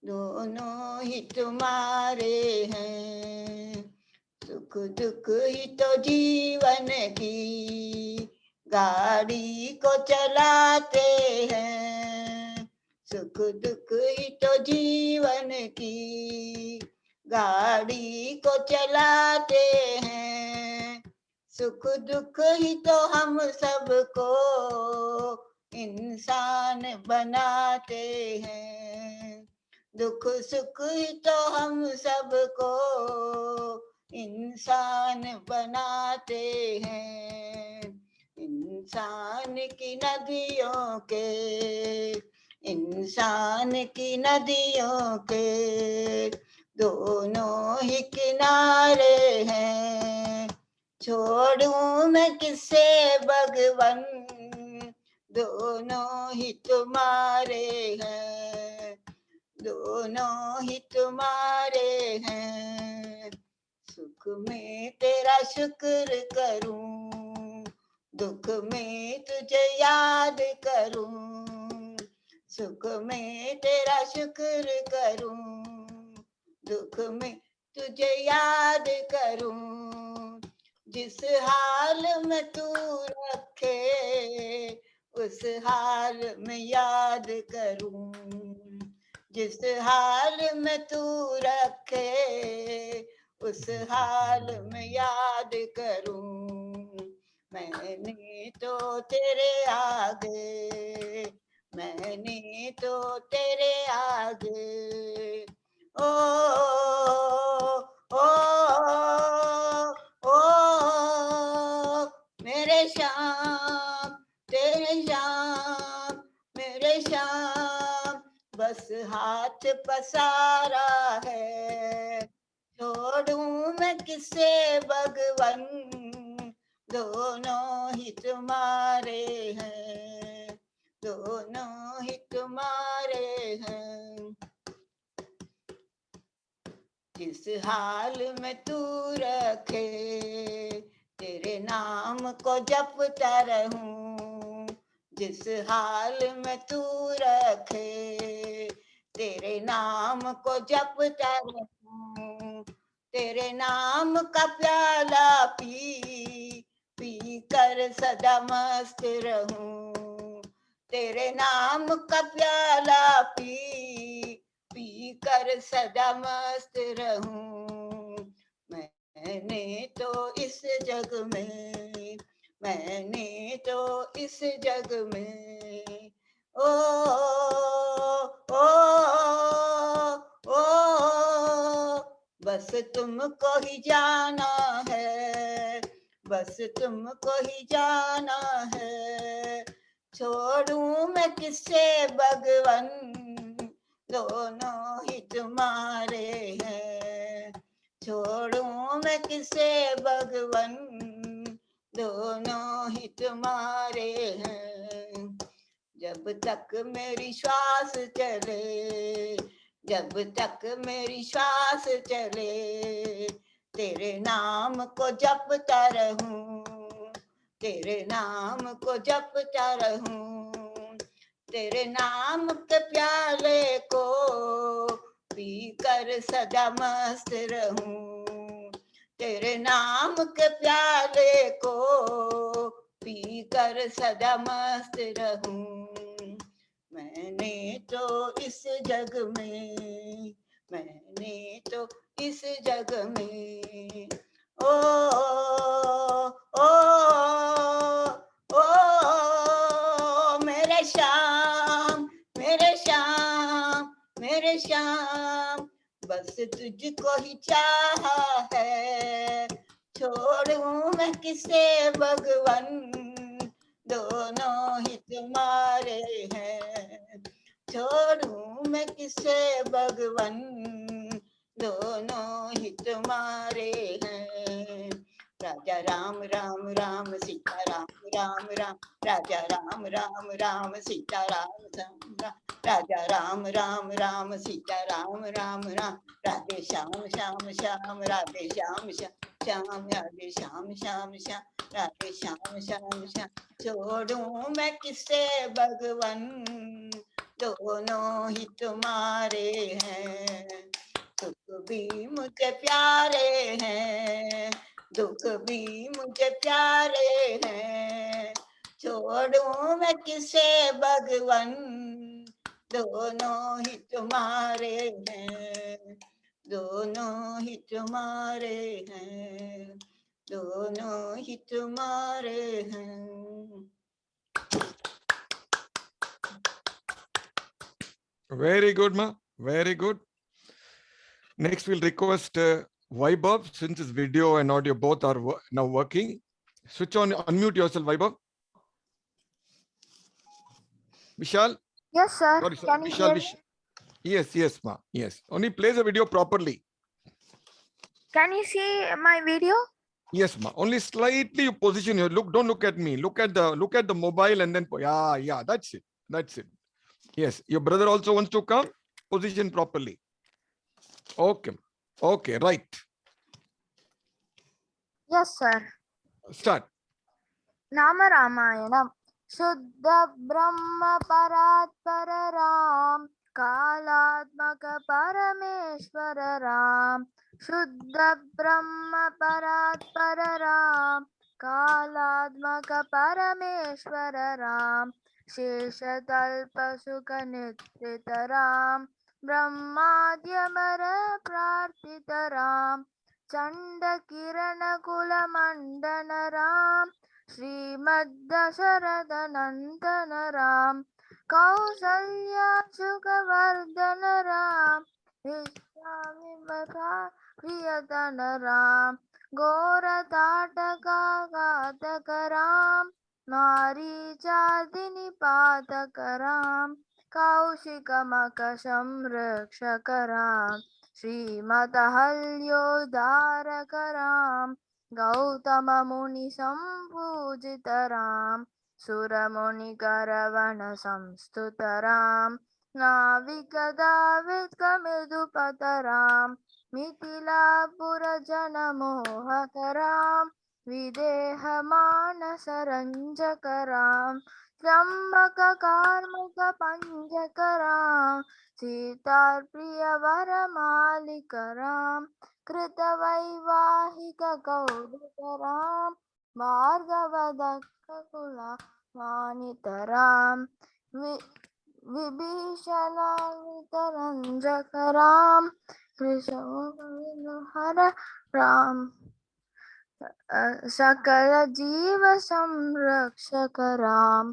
दोनों ही तुम्हारे हैं, सुख दुख ही तो जीवन की गाड़ी को चलाते हैं। सुख दुख ही तो जीवन की गाड़ी को चलाते हैं। सुख दुख ही तो हम सबको इंसान बनाते हैं। दुख सुख ही तो हम सबको इंसान बनाते हैं। इंसान की नदियों के, इंसान की नदियों के दोनों ही किनारे हैं। छोड़ूं मैं किससे भगवन, दोनों ही तुम्हारे हैं, दोनों ही तुम्हारे हैं। सुख में तेरा शुक्र करूं, दुख में तुझे याद करूं। सुख में तेरा शुक्र करूं, दुख में तुझे याद करूं। जिस हाल में तू रखे उस हाल में याद करूं। जिस हाल में तू रखे उस हाल में याद करूं। मैंने तो तेरे आगे, मैंने तो तेरे आगे ओ ओ ओ मेरे श्याम, तेरे श्याम, मेरे श्याम बस हाथ पसारा है। छोड़ूं मैं किससे भगवन, दोनों ही तुम्हारे हैं, दोनों ही तुम्हारे हैं। जिस हाल में तू रखे तेरे नाम को जपता रहूं। जिस हाल में तू रखे तेरे नाम को जपता रहूं। तेरे नाम का प्याला पी पी कर सदा मस्त रहूं। तेरे नाम का प्याला पी पी कर सदा मस्त रहूं। मैंने तो इस जग में, मैंने तो इस जग में ओ ओ ओ बस तुमको ही जाना है, बस तुमको ही जाना है। छोड़ूं मैं किससे भगवन, दोनों ही तुम्हारे हैं। छोड़ूं मैं किसे भगवन, दोनों ही तुम्हारे हैं। जब तक मेरी श्वास चले, जब तक मेरी श्वास चले तेरे नाम को जपता रहूं। तेरे नाम को जपता रहूं। तेरे नाम के प्याले को पी कर सदा मस्त रहूं। तेरे नाम के प्याले को पी कर सदा मस्त रहूं। मैंने तो इस जग में, मैंने तो इस जग में ओ ओ ओ मेरे श्याम, मेरे श्याम, मेरे श्याम बस तुझको ही चाहा है। छोड़ूं मैं किसे भगवन, दोनों ही तुम्हारे हैं। छोड़ूं मैं किसे भगवन, दोनों ही तुम्हारे हैं। राजा राम राम राम सीता राम राम राम, राजा राम राम राम सीता राम राम राम, राजा राम राम राम सीता राम राम राम। राधे श्याम श्याम श्याम, राधे श्याम श्याम श्याम, राधे श्याम श्याम श्याम, राधे श्याम श्याम श्याम। छोड़ूं मैं किससे भगवन, दोनों ही तुम्हारे हैं। सुख भी मुझे प्यारे हैं, दुख भी मुझे प्यारे हैं। छोड़ूं मैं किसे भगवन, दोनों ही तुम्हारे हैं, दोनों ही तुम्हारे हैं, दोनों ही तुम्हारे हैं। Very good, ma. Very good. Next, we'll request Vaibhav, since his video and audio both are now working. Switch on, unmute yourself, Vaibhav. Vishal? Yes, sir. Sorry, sir. Can you Vishal, hear me? Yes, yes, ma. Yes. Only play the video properly. Can you see my video? Yes, ma. Only slightly you position your look. Don't look at me. Look at the mobile and then yeah. That's it. That's it. Yes. Your brother also wants to come. Position properly. Okay. Okay. Right. Yes, sir. Start. Nama Ramayanam. Shuddha Brahma Paratpara Ram. Kalatmaka Parameshwara Ram. Shuddha Brahma Paratpara Ram. Kalatmaka Parameshwara Ram. Sheshatalpa Sukha Nitrita Ram. Brahmadyamara Prarthita Ram. Chanda Kirana Kula Mandana Ram. Srimadasharada Nandana Ram. Kausalya Sukhavardhana Ram. Vishwamimatra Priyadana Ram. Gora Tataka Ghataka Ram. Marichadini Pataka Ram. Kaushika Makasham Rakshaka Ram. Srimadhalyodaraka Ram. Gautama Muni Sambhujitaram. Suramuni Karavana Samstutaram. Navikada Vidkamidupataram. Mitilapura Janamohakaram. Videha Manasaranjakaram. Trambaka Karmaka Panjakaram. Sitar Priya Varamalikaram. Kritavaivahika Kaudikaram. Bhargavadakakula Vanitaram. Vibhishana Vitaranjakaram. Krishna Ram. Sakala Jiva Samrakshakaram.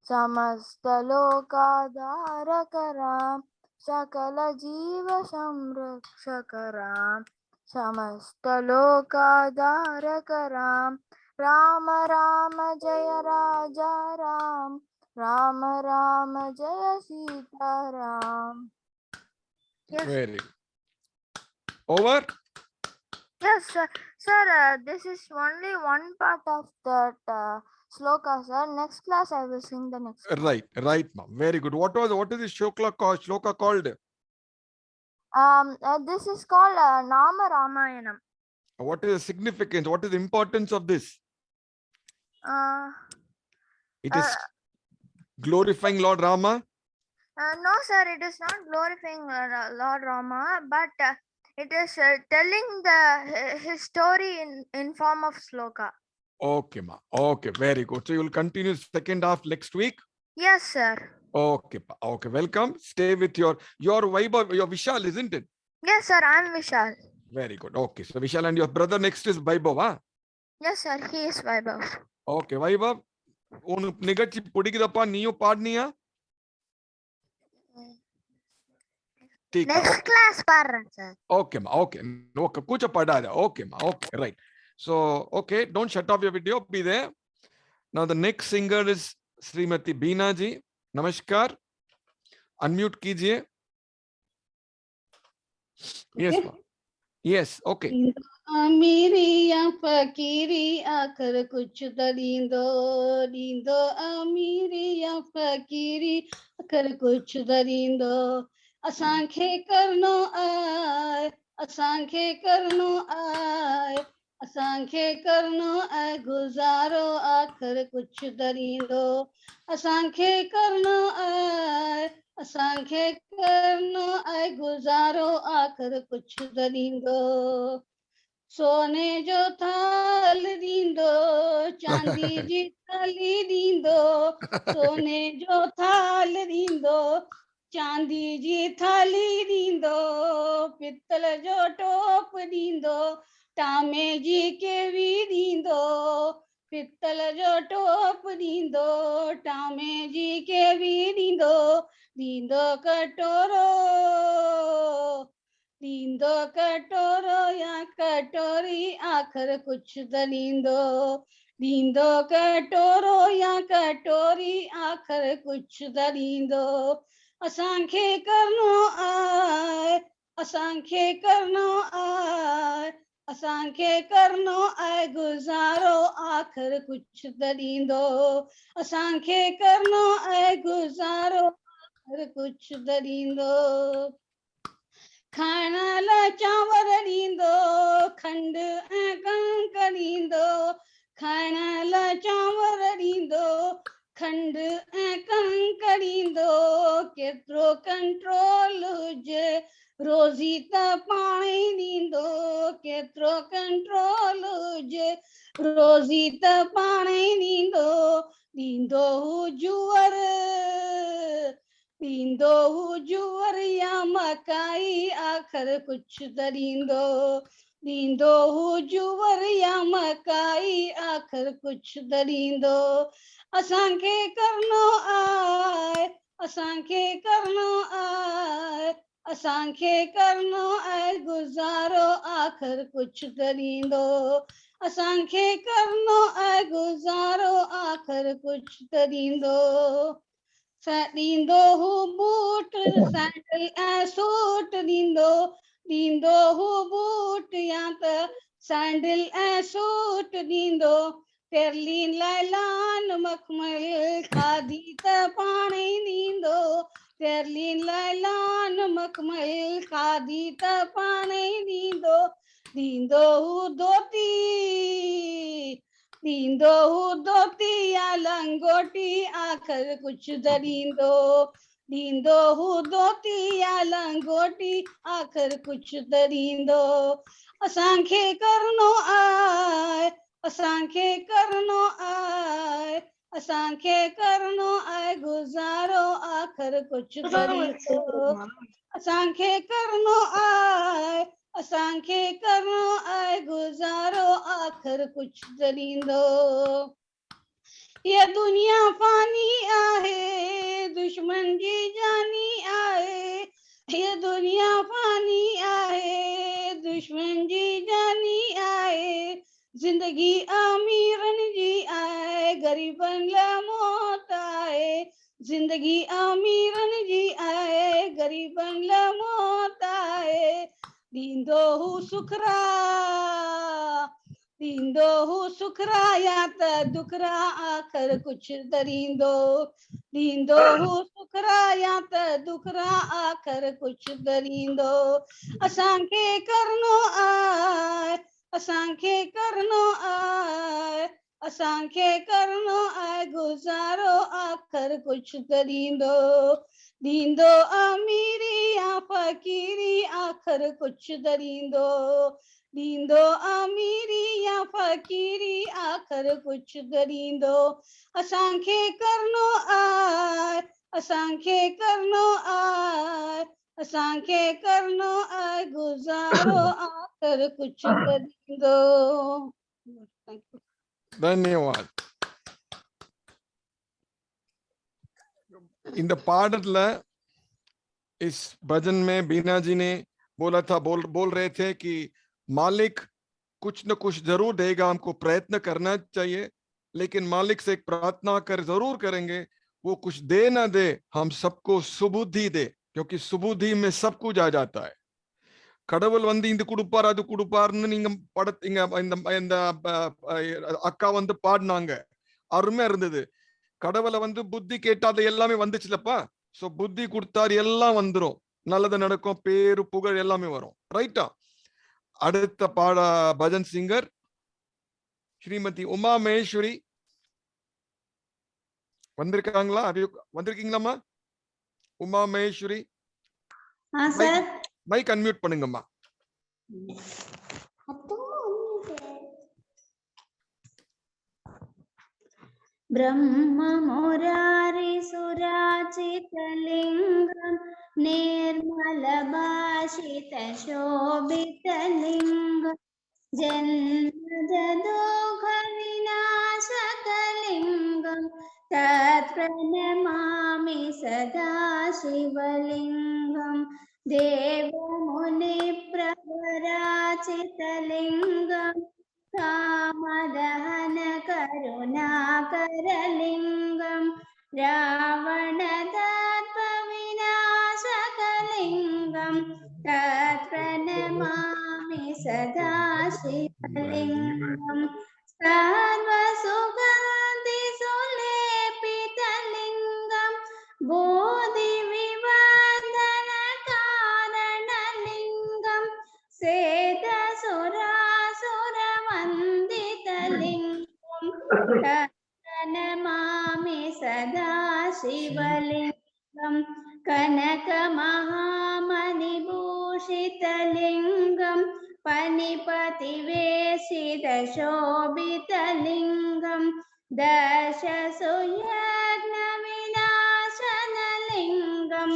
Samasta Lokadharakaram. Sakala Jiva Samrakshakaram. Samasta Lokadharakaram. Rama Rama Jaya Raja Ram. Rama Rama Jaya Sita Ram. Yes. Very good. Over. Yes, sir. Sir, this is only one part of that sloka, sir. Next class I will sing the next part. Right, ma'am. Very good. What is this shloka called? This is called Nama Ramayanam. What is the significance? What is the importance of this? It is glorifying Lord Rama. No, sir, it is not glorifying Lord Rama, but it is telling his story in form of sloka. Okay, ma. Okay, very good. So you will continue second half next week. Yes, sir. Okay, okay. Welcome. Stay with your Vaibhav, your Vishal, isn't it? Yes, sir. I'm Vishal. Very good. Okay, so Vishal and your brother next is Vaibhav, huh? Yes, sir. He is Vaibhav. Okay, Vaibhav. உன் நிகழ்ச்சி பிடிக்குதப்பா, நீயும் பாடுனியா? Next class பாடுறேன் sir. Okay ma, okay. Okay, கூச்சப்படாத. Okay ma, okay, right. So, okay, don't shut off your video, be there. Now the next singer is Srimati Beena ji. Namaskar. Unmute कीजिए. Yes ma. Yes, okay. Amiriya fakiri akhar kuch darindo dindo. Amiriya fakiri akhar kuch darindo. Asankhe karno ay असांखे करणो ऐं गुज़ारो आख़िर कुझु दरींदो असांखे करणो ऐं गुज़ारो आख़िर कुझु दरींदो सोने जो थाल ॾींदो चांदी जी थाली ॾींदो सोने जो थाल ॾींदो चांदी जी थाली ॾींदो पितल जो टोप ॾींदो टामे जी केवी ॾींदो पितल जो टोप ॾींदो टामे जी केवी ॾींदो ॾींदो कटोरो ॾींदो कटोरो या कटोरी आख़िर कुझु त ॾींदो कटोरो या कटोरी आख़िर कुझु त ॾींदो असांखे करणो आहे असांखे करणो आहे असांखे करणो आहे गुज़ारो आख़िर कुझु त ॾींदो असांखे करणो आहे गुज़ारो आख़िर कुझु त ॾींदो खाइण लाइ चांवर ॾींदो खंड ऐं कणिक ॾींदो खाइण लाइ चांवर ॾींदो खंड ऐं कणिक ॾींदो केतिरो कंट्रोल हुजे रोज़ी त पाण ई ॾींदो केतिरो कंट्रोल हुजे रोज़ी त पाण ई ॾींदो हू जूअर ॾींदो हू जूअर या मकाई आख़िर कुझु त ॾींदो हू जूअर या मकाई आख़िर कुझु त ॾींदो असांखे करणो आहे असांखे करणो आहे असांखे करणो आहे गुज़ारो आख़िर कुझु त ॾींदो असांखे करणो आहे गुज़ारो आख़िर कुझु त ॾींदो ॾींदो हू बूट सैंडल ऐं सूट ॾींदो हू बूट या त सैंडल ऐं सूट ॾींदो टेरलिन लाइ लान मखमल खाधी त पाण ई ॾींदो टेरलिन लाइ लान मखमल खाधी त पाण ई ॾींदो हू धोती ॾींदो हू धोती या लंगोटी आख़िर कुझु त ॾींदो हू धोती या लंगोटी आख़िर कुझु त ॾींदो असांखे करणो आहे असांखे करणो आहे असांखे करणो आहे गुज़ारो आख़िर कुझु त ॾींदो असांखे करणो आहे असांखे करणो आहे गुज़ारो आख़िर कुझु त ॾींदो ये दुनिया फानी आहे दुश्मन जी जानी आहे ये दुनिया फानी आहे दुश्मन जी जानी आहे जिंदगी अमीरनि जी आहे ग़रीबनि लाइ मौत आहे जिंदगी अमीरनि जी आहे ग़रीबनि लाइ मौत आहे ॾींदो हू सुखरा ॾींदो हू सुखरा या त दुखरा आख़िर कुझु त ॾींदो हू सुखरा या त दुखरा आख़िर कुझु त ॾींदो असांखे करणो आहे असांखे करणो आहे असांखे करणो आहे गुज़ारो आख़िर कुझु त ॾींदो अमीरी या फ़क़ीरी आख़िर कुझु त ॾींदो अमीरी या फ़क़ीरी आख़िर कुझु त ॾींदो असांखे करणो आहे असांखे करणो आहे असांखे करणो आहे गुज़ारो आख़िर कुझु त ॾींदो धन्यवाद इन द पाडल इस भजन में बीना जी ने बोला था बोल रहे थे कि मालिक कुछ न कुछ जरूर देगा हमको प्रयत्न करना चाहिए लेकिन मालिक से एक प्रार्थना कर जरूर करेंगे वो कुछ दे ना दे हम सबको सुबुद्धि दे क्योंकि सुबुद्धि में सब कुछ आ जाता है கடவுள் வந்து இது கொடுப்பார் அது கொடுப்பாருன்னு நீங்க இந்த அக்கா வந்து பாடினாங்க அருமையா இருந்தது கடவுளை வந்து புத்தி கேட்டா அது எல்லாமே வந்துச்சுலப்பா சோ புத்தி கொடுத்தாரு எல்லாம் வந்துரும் நல்லது நடக்கும் பேரு புகழ் எல்லாமே வரும் ரைட்டா அடுத்த பஜன் சிங்கர் ஸ்ரீமதி உமா மகேஸ்வரி வந்திருக்காங்களா? வந்திருக்கீங்களாம்மா? Uma Maheswari sir. Mic unmute பண்ணுங்கம்மா. ब्रह्म मुरारी सुराचितलिंगं निर्मलभाषित शोभितलिंगं जन्मदुःख विनाशकलिंगं तत्प्रणमामि सदा शिवलिंगं देवमुनिप्रवराचितलिंगं कामदहन करुणाकरलिंगं रावणदर्पविनाशकलिंगं तत्प्रणमामि सदा शिवलिंगं सर्वसुगन्धिसुलेपितलिंगं बोधिविवर्धनकारणलिंगं सेदसुरासुरवन्दितलिंगं नमामि सदा शिवलिंगं कनकमहामणिभूषितलिंगं पनिपतिवेशितशोभितलिंगं दशसुयज्ञविनाशनलिंगं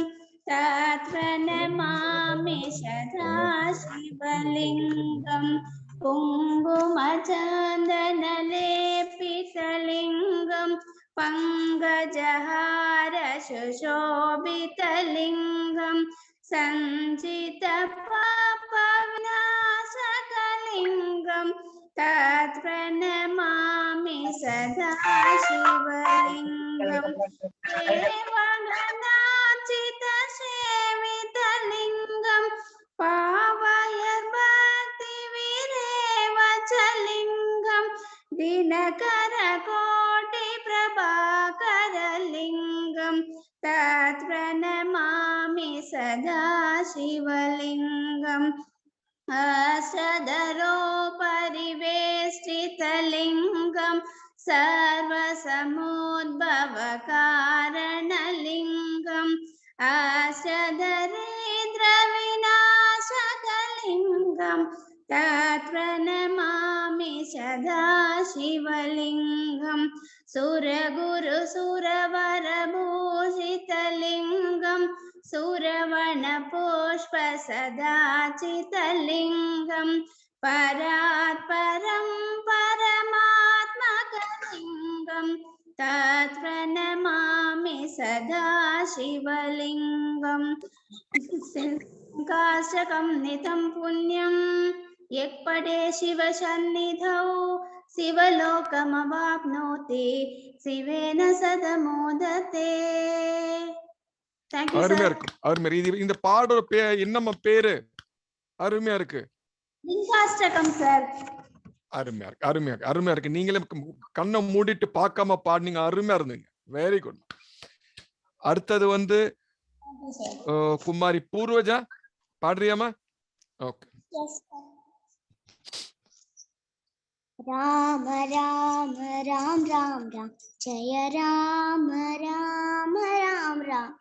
तत्प्रणमामि सदा शिवलिंगं कुङ्कुमचन्दनलेपितलिंगं पङ्कजहार सुशोभितलिंगं सञ्चितपापविनाशकलिंगं तत्प्रणमामि सदा शिवलिंगं देवगणार्चितसेवितलिंगं पावयद्भक्तिविरेवचलिंगं दिनकरकोटिप्रभाकरलिंगं तत्प्रणमामि सदा शिवलिंगं अष्टधरोपरिवेष्टितलिंगं सर्वसमुद्भवकारणलिंगं अष्टदरिद्रविनाशकलिंगं तत्प्रणमामि सदा शिवलिंगं सुरगुरुसुरवरभूषितलिंगं सुरवनपुष्पसदाचितलिंगं परात्परं परमात्मकलिंगं तत्प्रणमामि सदा शिवलिंगं काशकं नितं पुण्यं यत्पठे शिवसन्निधौ शिवलोकमवाप्नोति शिवेन सदमोदते. Thank you, அருமையா sir. இருக்கு, அருமையா. இந்த பாடோட என்னம்மா பேரு? அருமையா இருக்கு. லிங்காஷ்டகம் சார். அருமையா இருக்கு, அருமையா இருக்கு, அருமையா இருக்கு. நீங்களே கண்ணை மூடிட்டு பார்க்காம பாடுனீங்க, அருமையா இருந்தீங்க. Very good. அடுத்தது குமாரி பூர்வஜா பாடுறியாமா? ஓகே. राम राम राम राम राम जय राम राम राम राम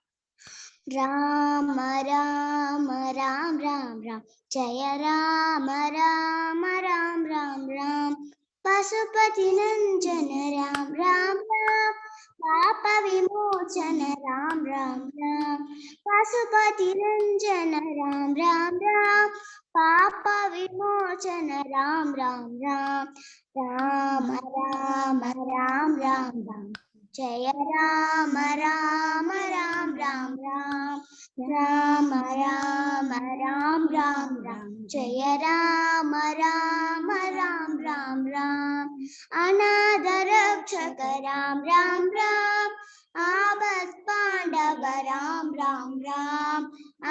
राम राम राम राम राम जय राम राम राम राम राम पशुपति नंदन राम राम राम पाप विमोचन राम राम राम पशुपति रंजन राम राम राम पाप विमोचन राम राम राम राम राम राम राम राम जय राम राम राम राम राम राम राम राम राम राम जय राम राम राम राम राम अनाथ रक्षक राम राम राम आबद पांडव राम राम राम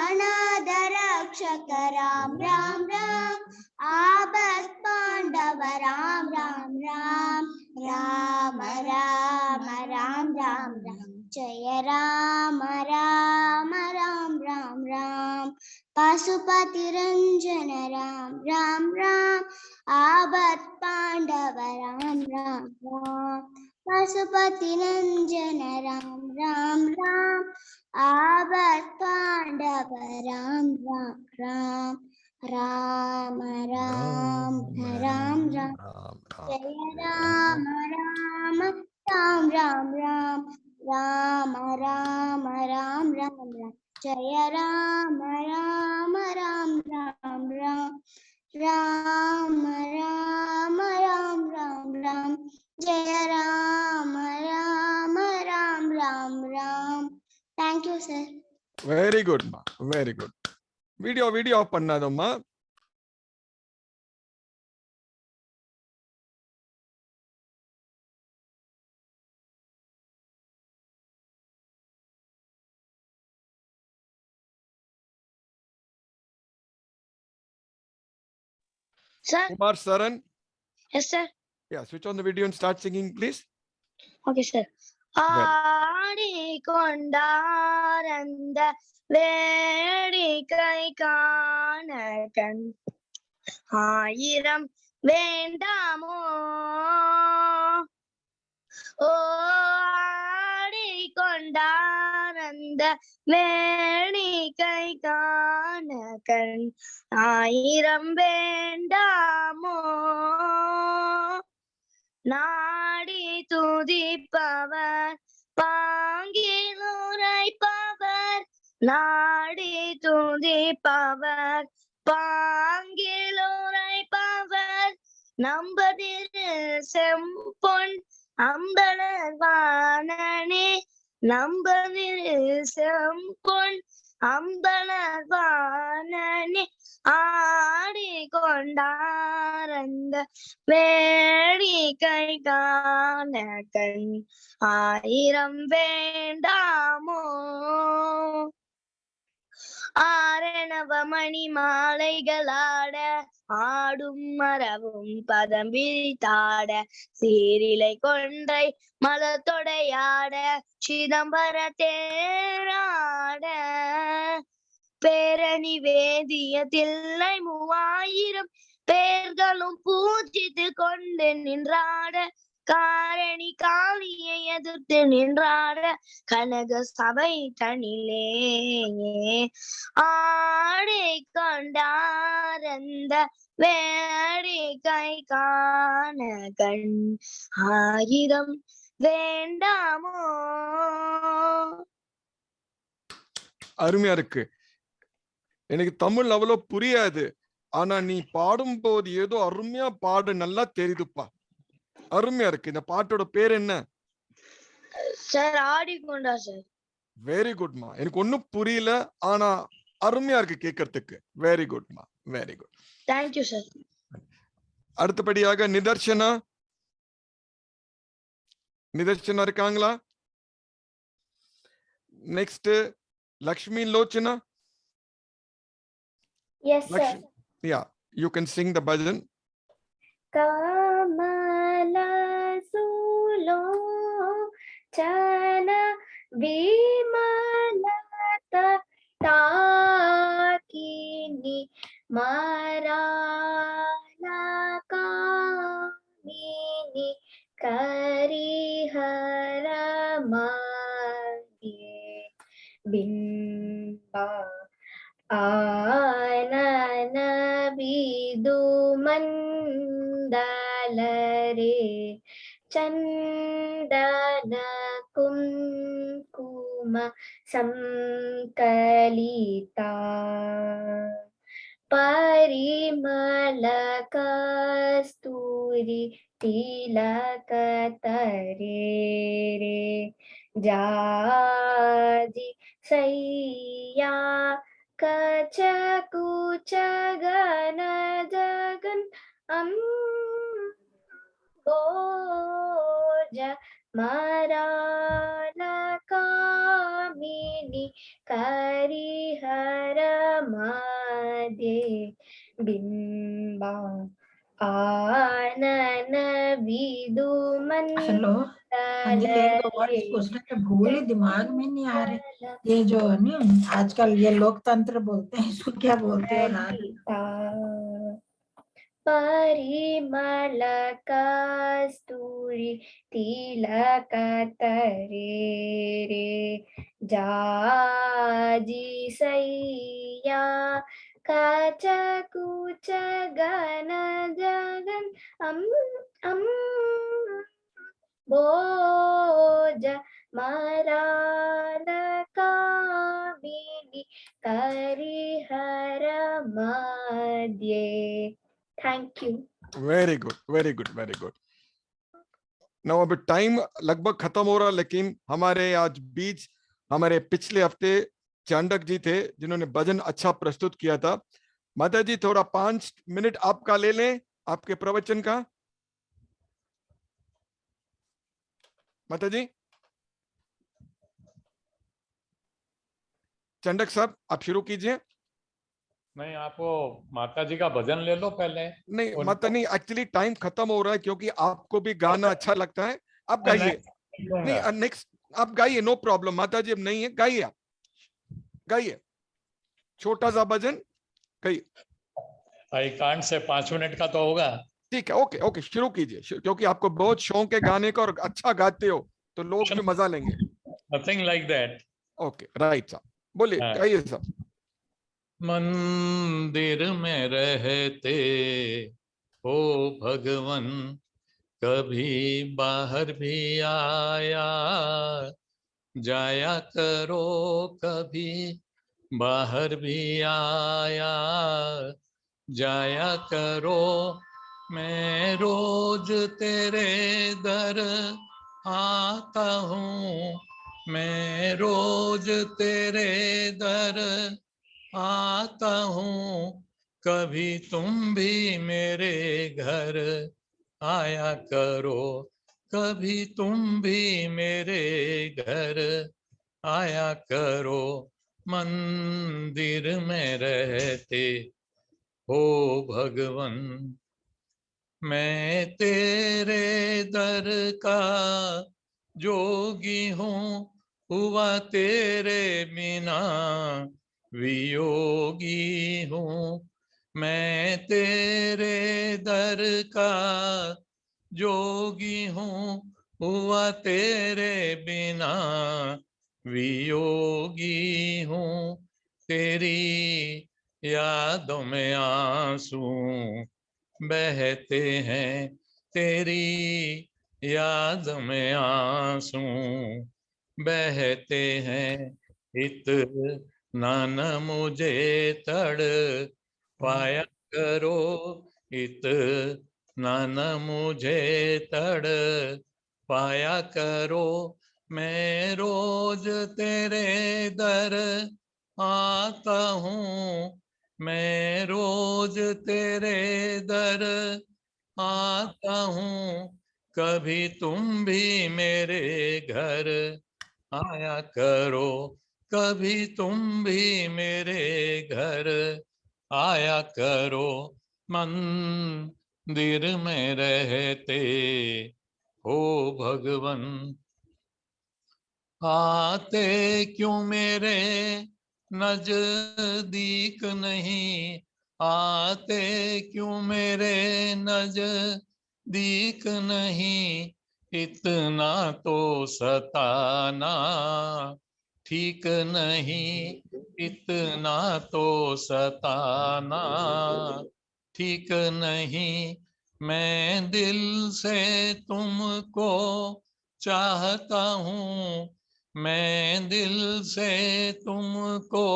अनाथ रक्षक राम राम राम आबद पांडव राम राम राम राम राम राम राम राम जय राम राम राम राम राम पशुपति रंजन राम राम राम आबद पांडव पांडव राम राम राम पशुपति नंदन राम राम राम आबद पांडव राम राम राम राम राम राम राम जय राम राम राम राम राम राम राम राम राम राम जय राम राम राम राम राम राम राम राम राम राम जय Ram Ram Ram Ram Ram thank you sir Very good, ma. Very good. Video off பண்ணாதம்மா. Sir, Kumar Saran. yes sir. Yeah, switch on the video and start singing, please. Okay sir. ஆடிக்கொண்டாரந்த வேடிக்கை காண கண் ஆயிரம் வேண்டாமோ ஓ ஆடிக்கொண்டாரந்த வேடிக்கை காண கண் ஆயிரம் வேண்டாமோ நாடி துதிப்பவர் பாங்கில் உரைப்பவர் நாடி துதிப்பவர் பாங்கில் உரைப்பவர் நம்பதிரு செம்பொன் அம்பலவாணனே நம்பதிரு செம்பொன் அம்பலவாணனே ஆடிக்கொண்டாரந்த வேடிக்கை காண கண் ஆயிரம் வேண்டாமோ ஆரணவ மணி மாலைகளாட ஆடும் மரவும் பதம் விரித்தாட சீரிலை கொன்றை மலத்தொடையாட சிதம்பர தேராட பேரணி வேதிய தில்லை 3000 பேர்களும் பூஜித்து கொண்டு நின்றாட காரணி காளியை எதிர்த்து நின்றாட கனக சபை தனிலே ஆடிக்கொண்டாரந்த வேடிக்கை காண கண் ஆயிரம் வேண்டாமோ அருமையா இருக்கு. எனக்கு தமிழ் அவ்வளவு புரியாது, ஆனா நீ பாடும் போது ஏதோ அருமையா பாடு, நல்லா தெரியுதுப்பா, அருமையா இருக்கு. இந்த பாட்டோட பேர் என்ன சார்? ஆடிக்கொண்டா சார். வெரி குட்மா. எனக்கு ஒன்னும் புரியல, ஆனா அருமையா இருக்கு கேட்கறதுக்கு. வெரி குட்மா, வெரி குட். Thank you sir. அடுத்தபடியாக நிதர்ஷனா இருக்காங்களா? Next Lakshmi Lochana. yes sir Yeah, you can sing the bhajan. Kamala sulo chana vimalata takini marala kamini karihara madhye bimba ஆனன விதுமண்டலரே சந்தன குங்கும சம்கலிதா பரிமள கஸ்தூரி திலகதரே ஜாதி சையா கச்சகுச்ச கன ஜகன் அம்போஜ மரால காமினி கரிஹர மாதே பிம்பா आनन विदुमन हेलो अंजलि, एक दो वर्ड्स पूछने के भूल ही दिमाग में नहीं आ रहे। ये जो नहीं आजकल ये लोकतंत्र बोलते हैं, इसको क्या बोलते हो? परिमल कस्तूरी तिलक तरे रे जाजी सैया काच कुच गन जगन अम अम भोज मराल कामिनी करिहर मध्य. Thank you. Very good, very good, very good. Now अब टाइम लगभग खत्म हो रहा, लेकिन हमारे आज बीच हमारे पिछले हफ्ते चांडक जी थे जिन्होंने भजन अच्छा प्रस्तुत किया था. माता जी थोड़ा 5 मिनट आपका ले लें, आपके प्रवचन का. माता जी, चंडक साहब आप शुरू कीजिए. नहीं, आपको माता जी का भजन ले लो पहले. नहीं और- माता, नहीं एक्चुअली टाइम खत्म हो रहा है क्योंकि आपको भी गाना अच्छा लगता है. आप गाइए. नहीं नेक्स्ट आप गाइए, नो प्रॉब्लम. माता जी अब नहीं है, गाइए, आप गाइए छोटा सा भजन गाइए. एकांत से 5 मिनट का तो होगा. ठीक है, ओके ओके शुरू कीजिए, क्योंकि आपको बहुत शौक है गाने का और अच्छा गाते हो तो लोग भी मजा लेंगे. Nothing like that. Okay right साहब, बोलिए, हाँ. गाइए साहब. मंदिर में रहते हो भगवन, कभी बाहर भी आया जाया करो, कभी बाहर भी आया जाया करो. मैं रोज तेरे दर आता हूँ, मैं रोज तेरे दर आता हूँ, कभी तुम भी मेरे घर आया करो, कभी तुम भी मेरे घर आया करो. मंदिर में रहते हो भगवन, मैं तेरे दर का जोगी हूँ, हुआ तेरे बिना वियोगी हूँ. मैं तेरे दर का जोगी हूँ, हुआ तेरे बिना वियोगी हूँ. तेरी यादों में आंसू बहते हैं, तेरी याद में आंसू बहते हैं. इतना न मुझे तड़ पाया करो, इतना न मुझे तड़ पाया करो. मैं रोज तेरे दर आता हूँ, मैं रोज तेरे दर आता हूँ, कभी तुम भी मेरे घर आया करो, कभी तुम भी मेरे घर आया करो. मंदिर में रहते हो भगवन, आते क्यों मेरे नजदीक नहीं, आते क्यों मेरे नजदीक नहीं. इतना तो सताना ठीक नहीं, इतना तो सताना ठीक नहीं. मैं दिल से तुमको चाहता हूँ, मैं दिल से तुमको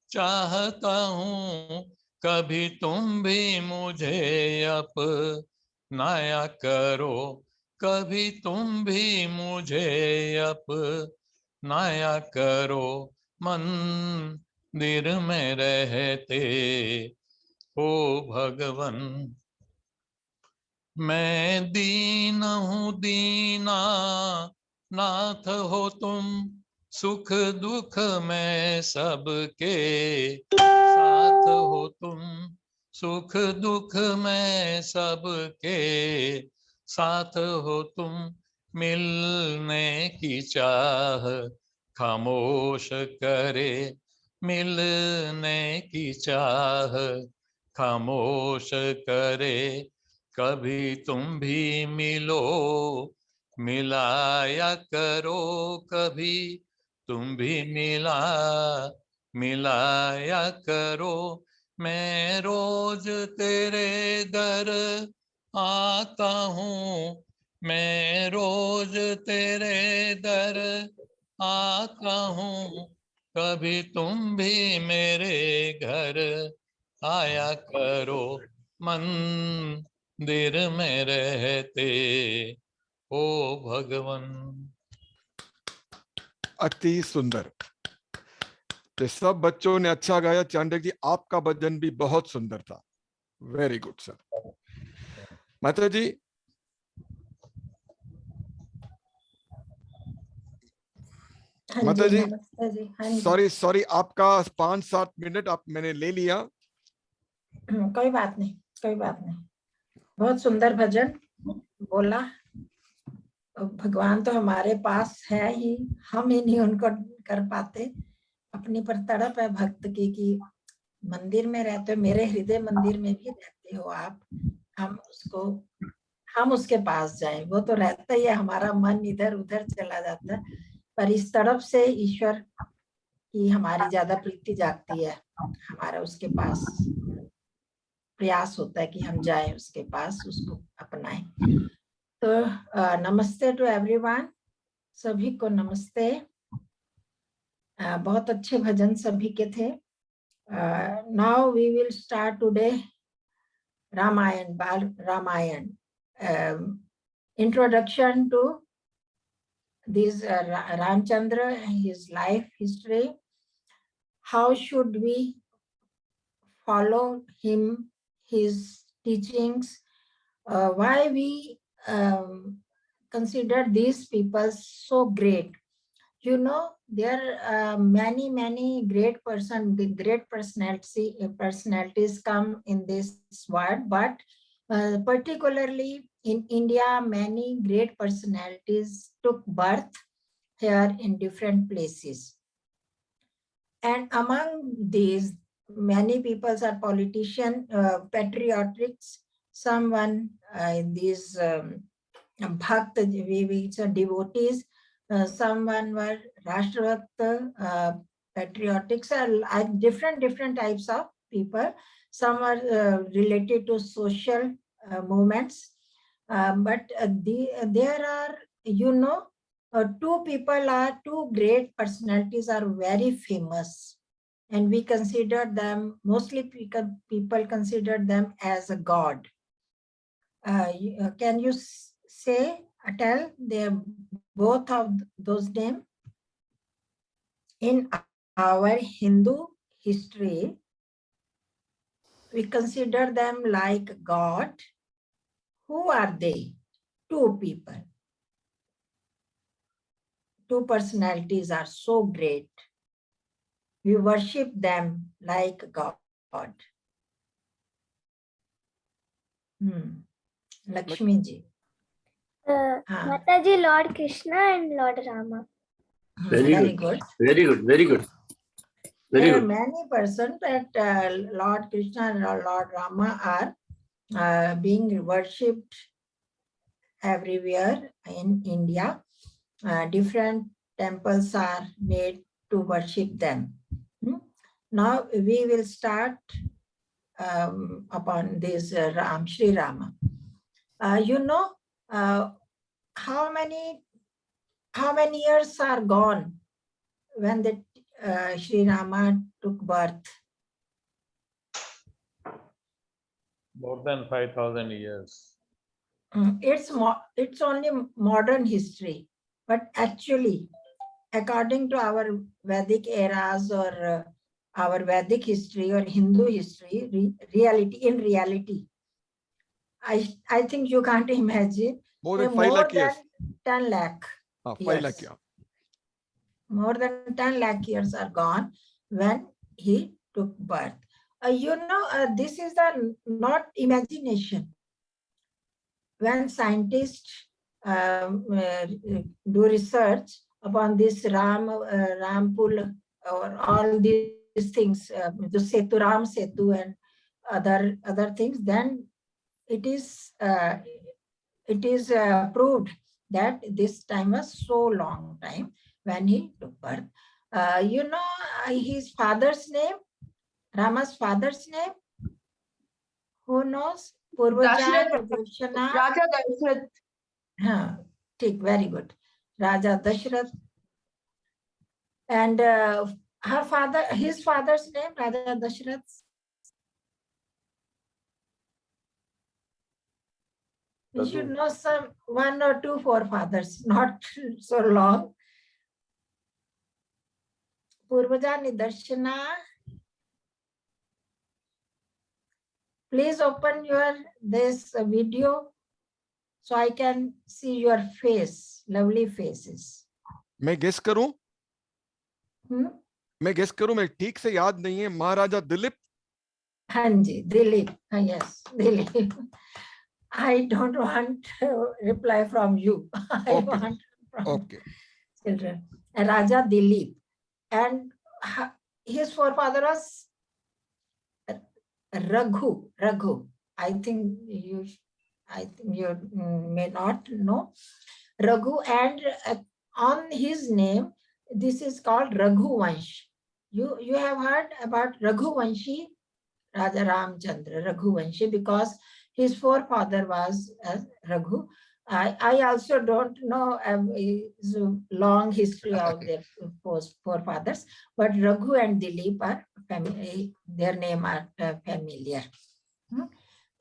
चाहता हूँ, कभी तुम भी मुझे अपनाया करो, कभी तुम भी मुझे अपनाया करो. मंदिर में रहते हो भगवन, मैं दीन हूँ दीना नाथ हो तुम, सुख दुख में सबके साथ हो तुम, सुख दुख में सबके साथ हो तुम. मिलने की चाह खामोश करे, मिलने की चाह खामोश करे, कभी तुम भी मिलो, मिलाया करो कभी तुम भी मिलाया करो। मैं रोज तेरे दर आता हूँ, मैं रोज तेरे दर आता हूँ, कभी तुम भी मेरे घर आया करो। मंदिर में रहते ओ भगवन। अति सुंदर। तो सब बच्चों ने अच्छा गाया। चांडक जी, आपका भजन भी बहुत सुंदर था। Very good sir. माता जी, हाँ माता जी, नमस्ते जी। हाँ जी। सॉरी आपका 5-7 मिनट आप मैंने ले लिया। कोई बात नहीं, कोई बात नहीं। बहुत सुंदर भजन बोला। भगवान तो हमारे पास है ही, हम ही नहीं उनको कर पाते। अपनी पर तड़प है भक्त की कि मंदिर में रहते हो, मेरे हृदय मंदिर में भी रहते हो आप। हम उसके पास जाएं, वो तो रहता ही है। हमारा मन इधर उधर चला जाता है, पर इस तरफ से ईश्वर की हमारी ज्यादा प्रीति जागती है। हमारा उसके पास प्रयास होता है कि हम जाएं उसके पास, उसको अपनाएं। तो नमस्ते टू एवरीवन, सभी को नमस्ते। बहुत अच्छे भजन सभी के थे। Now we will start today Ramayan, Bal Ramayan, introduction to this Ramchandra, his life history. How should we follow him, his teachings? Why we consider these people so great? You know, there are many great personalities come in this world, but particularly in India, many great personalities took birth here in different places. And among these, many people are politicians, patriotics, someone in these bhakt, we are devotees, someone were Rashtrabhakta, patriotics, are different types of people. Some are related to social movements, but there are, you know, two great personalities are very famous, and we consider them, mostly people consider them as a god. Can you say, tell both of those names? In our Hindu history, we consider them like God. Who are they? Two people. Two personalities are so great. We worship them like God. Lakshmi ji. Mataji, Lord Krishna and Lord Rama. Very good. Very good. Very good. Very There are good. many persons that Lord Krishna and Lord Rama are being worshipped everywhere in India. Different temples are made to worship them. Now we will start upon this Sri Rama. You know, how many years are gone when the Sri Rama took birth? More than 5,000 years. It's only modern history, but actually, according to our Vedic eras or our Vedic history or Hindu history, in reality, I think you can't imagine. More than 5 lakh years. 10 lakh. 5 years. lakh, yeah. More than 10 lakh years are gone when he took birth. You know, this is not imagination. When scientists do research upon this Rampul or all these things, the Setu, Ram Setu and other things, then it is proved that this time was so long time when he took birth. You know his father's name, Rama's father's name? Who knows? Purvaja, Darshana. Raja Dashrath. Take, very good. Raja Dashrath. And his father's name, Raja Dashrath. We should know some 1 or 2 forefathers, not so long. Purvaja Nidarshana. Please open this video so I can see your face, lovely faces. मैं guess करूं? Hmm? मैं guess करूं, मैं ठीक से याद नहीं है. महाराजा दिलीप. हाँ जी, Dilip. Yes, Dilip. I don't want reply from you. I want from children. Raja Dilip, and his forefather was Raghu. I think you may not know Raghu, and on his name, this is called Raghu Vansh. You have heard about Raghu Vanshi, Raja Ramchandra Raghu Vanshi, because his forefather was Raghu. I also don't know his long history of their forefathers, but Raghu and Dilip are their name are familiar.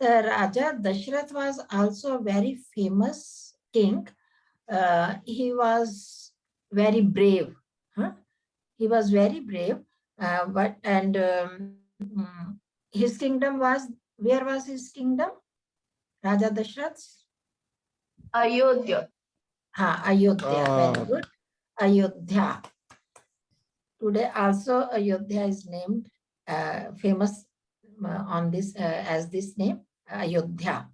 The Raja Dashrath was also a very famous king. He was very brave. He was very brave, his kingdom was, where was his kingdom? Raja Dashrath's? Ayodhya. Ayodhya, very good. Ayodhya. Today also Ayodhya is named famous on this as this name, Ayodhya.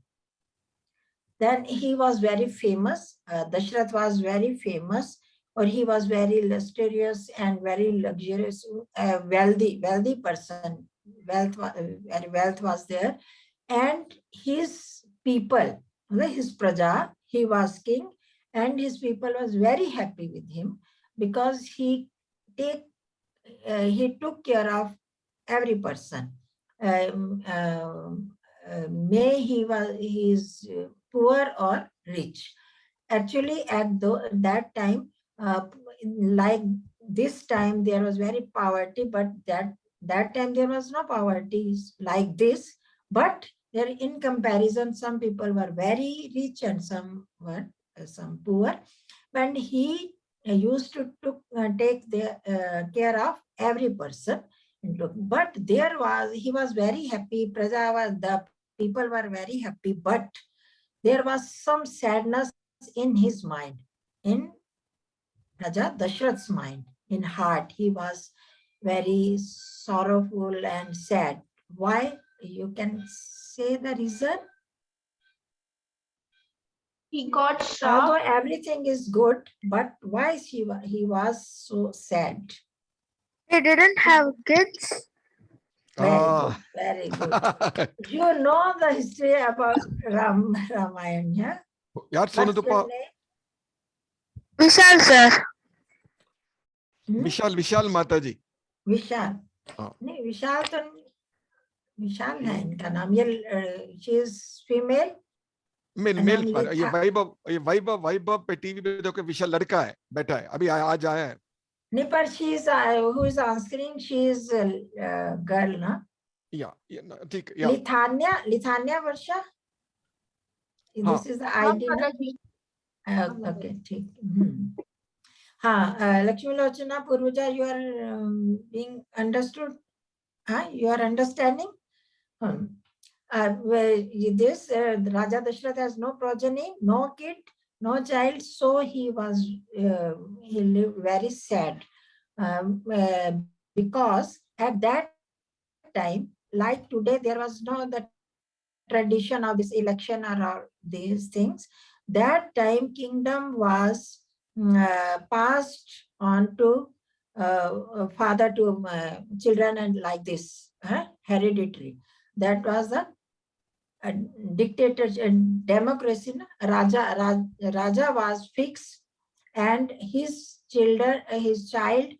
Then he was very famous. Dashrath was very famous, or he was very illustrious and very luxurious, wealthy person. Wealth was there, and his people, his praja, he was king, and his people was very happy with him because he took care of every person. May he is poor or rich. Actually, at that time, like this time, there was very poverty, but that time there was no poverty like this. But there, in comparison, some people were very rich and some were some poor. And he used to take care of every person. But he was very happy. The people were very happy, but there was some sadness in his mind, in Raja Dashrath's mind, in heart. He was very sorrowful and sad. Why? You can say the reason? He got shocked. Although everything is good, but why he was so sad? He didn't have kids. Very good. You know the history about Ramayana, yeah? What's your name? Vishal, sir. Vishal Mataji. Vishal. नहीं, विशाल है इनका नाम. ये she is female. Mail पर ये वैभव पे TV पे देखो, विशाल लड़का है, बैठा है, अभी आज आया है. नहीं, पर she is who is answering, she is girl, ना? Yeah, ठीक. Lithania Varsha. This is the ID. Okay, ठीक. Lakshmi Lochana Purvaja, you are being understood. You are understanding. This Raja Dashrath has no progeny, no kid, no child, so he lived very sad, because at that time, like today, there was no the tradition of this election or all these things. That time, kingdom was passed on to father to children, and like this, hereditary. that was the dictator democracy. Raja was fixed, and his child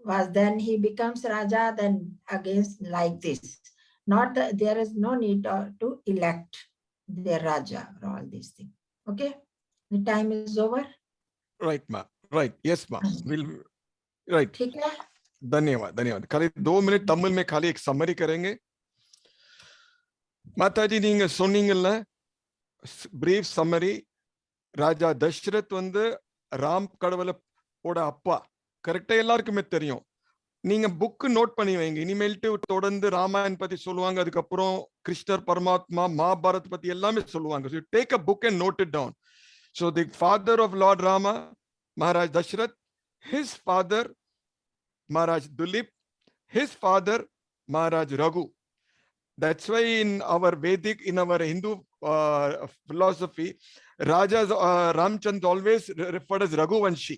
was, then he becomes Raja, then against like this. Not that there is no need to elect their Raja or all these things. Okay, the time is over. Right, ma. Right. Yes, ma. We'll. Right. ठीक है? धन्यवाद, धन्यवाद. खाली 2 minute Tamil में खाली एक summary करेंगे. மாதாஜி நீங்க சொன்னீங்கல்ல, பிரீஃப் சம்மரி, ராஜா தசரத் வந்து ராம் கடவுளோட அப்பா. கரெக்டா எல்லாருக்குமே தெரியும். நீங்க புக் நோட் பண்ணி வைங்க. இனிமேல்ட்டு தொடர்ந்து ராமாயண் பத்தி சொல்லுவாங்க, அதுக்கப்புறம் கிருஷ்ணர் பரமாத்மா மகாபாரத் பத்தி எல்லாமே சொல்லுவாங்க. So you take a book and note it down. So the father of Lord Rama, Maharaj Dashrath, his father Maharaj Dulip, his father Maharaj Raghu. That's why in our Vedic, in our Hindu philosophy, Rajas Ramchand always referred as Raghuvanshi.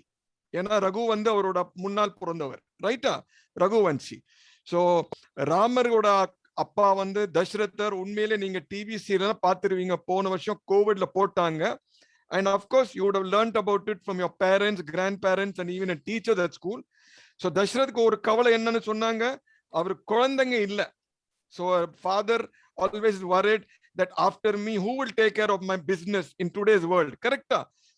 ஏன்னா ரகு வந்து அவரோட முன்னாள் பிறந்தவர், ரைட்டா? Raghuvanshi. So ராமரோட அப்பா வந்து தசரதர். உண்மையிலே நீங்க டிவி சீரியல் பார்த்துருவீங்க, போன வருஷம் கோவிட்ல போட்டாங்க. And of course you would have learned about it from your parents, grandparents, and even a teacher at school. So தசரத்க்கு ஒரு கவலை என்னன்னு சொன்னாங்க, அவர் குழந்தைங்க இல்லை. So a father always worried that after me who will take care of my business in today's world, correct?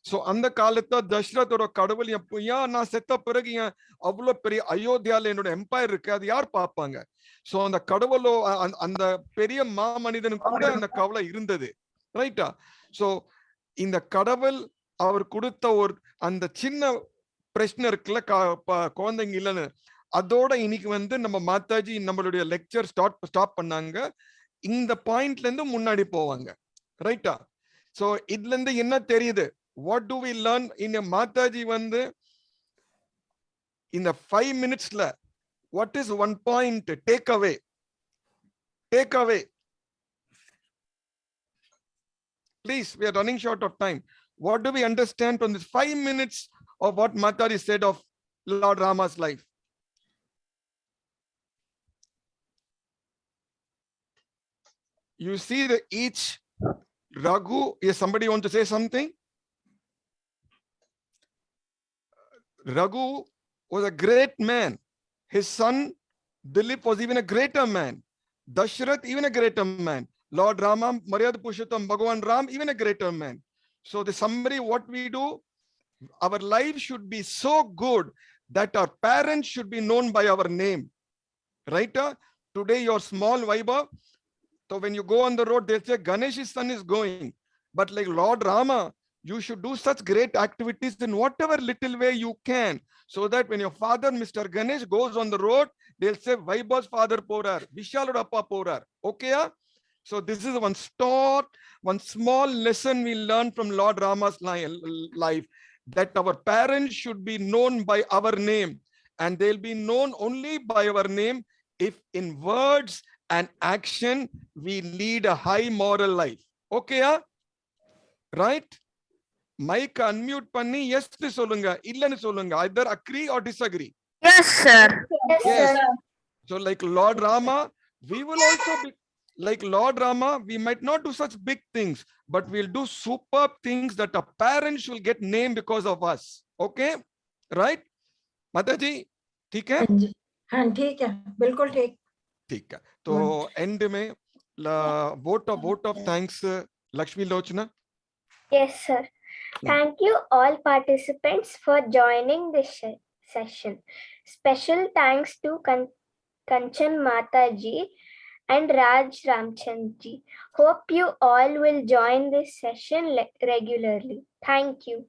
So அந்த காலத்துல தசரதோட கடவுள் ஏன் நான் செத்த பிறகு ஏன் அவ்வளவு பெரிய அயோத்தியால என்னோட எம்பையர் இருக்கு, அது யார் பார்ப்பாங்க? சோ அந்த கடவுளோ அந்த பெரிய மாமனிதனுக்கு கூட அந்த கவலை இருந்தது, ரைட்டா? சோ இந்த கடவுள் அவர் கொடுத்த ஒரு அந்த சின்ன பிரச்சனை இருக்குல்ல, குழந்தைங்க இல்லைன்னு, அதோட இன்னைக்கு வந்து நம்ம மாதாஜி நம்மளுடைய லெக்சர் ஸ்டாப் பண்ணாங்க. இந்த பாயிண்ட்ல இருந்து முன்னாடி போவாங்க, ரைட்டா? சோ இதுல இருந்து என்ன தெரியுது? What do we learn in a Mataji வந்து in the 5 minutesல what is one point take away? Please, we are running short of time. What do we understand from this 5 minutes of what Mataji said of Lord Rama's life? You see the each Raghu, is somebody want to say something? Raghu was a great man. His son Dilip was even a greater man. Dashrath even a greater man. Lord Rama, Maryad Purushottam Bhagavan Ram, even a greater man. So the summary, what we do, our life should be so good that our parents should be known by our name. Right? Today your small Vaibhav, so when you go on the road, they'll say Ganesh's son is going. But like Lord Rama, you should do such great activities in whatever little way you can, so that when your father, Mr. Ganesh, goes on the road, they'll say, Vaibhav's father porar, Vishalud appa porar. Okay? So this is one small lesson we learn from Lord Rama's life, that our parents should be known by our name, and they'll be known only by our name if in words and action we lead a high moral life. Okay? Right? Mic unmute panni yes nu solunga illa nu solunga, either agree or disagree. Yes, sir. Yes. So like Lord Rama, we will also be like Lord Rama. We might not do such big things, but we'll do superb things that our parents will get named because of us. Okay? Right? Mataji, ठीक है? हाँ ठीक है, बिल्कुल ठीक. ठीक है. तो end में vote of thanks, Lakshmi Lochana. Yes, sir. Thank you all participants for joining this session. Special thanks to Kanchan Mataji and Raj Ramchand ji. Hope you all will join this session regularly. Thank you.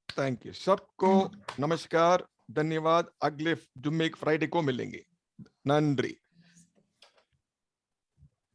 Thank you. सबको नमस्कार, धन्यवाद. अगले जुम्मे Friday को मिलेंगे. नंद्री.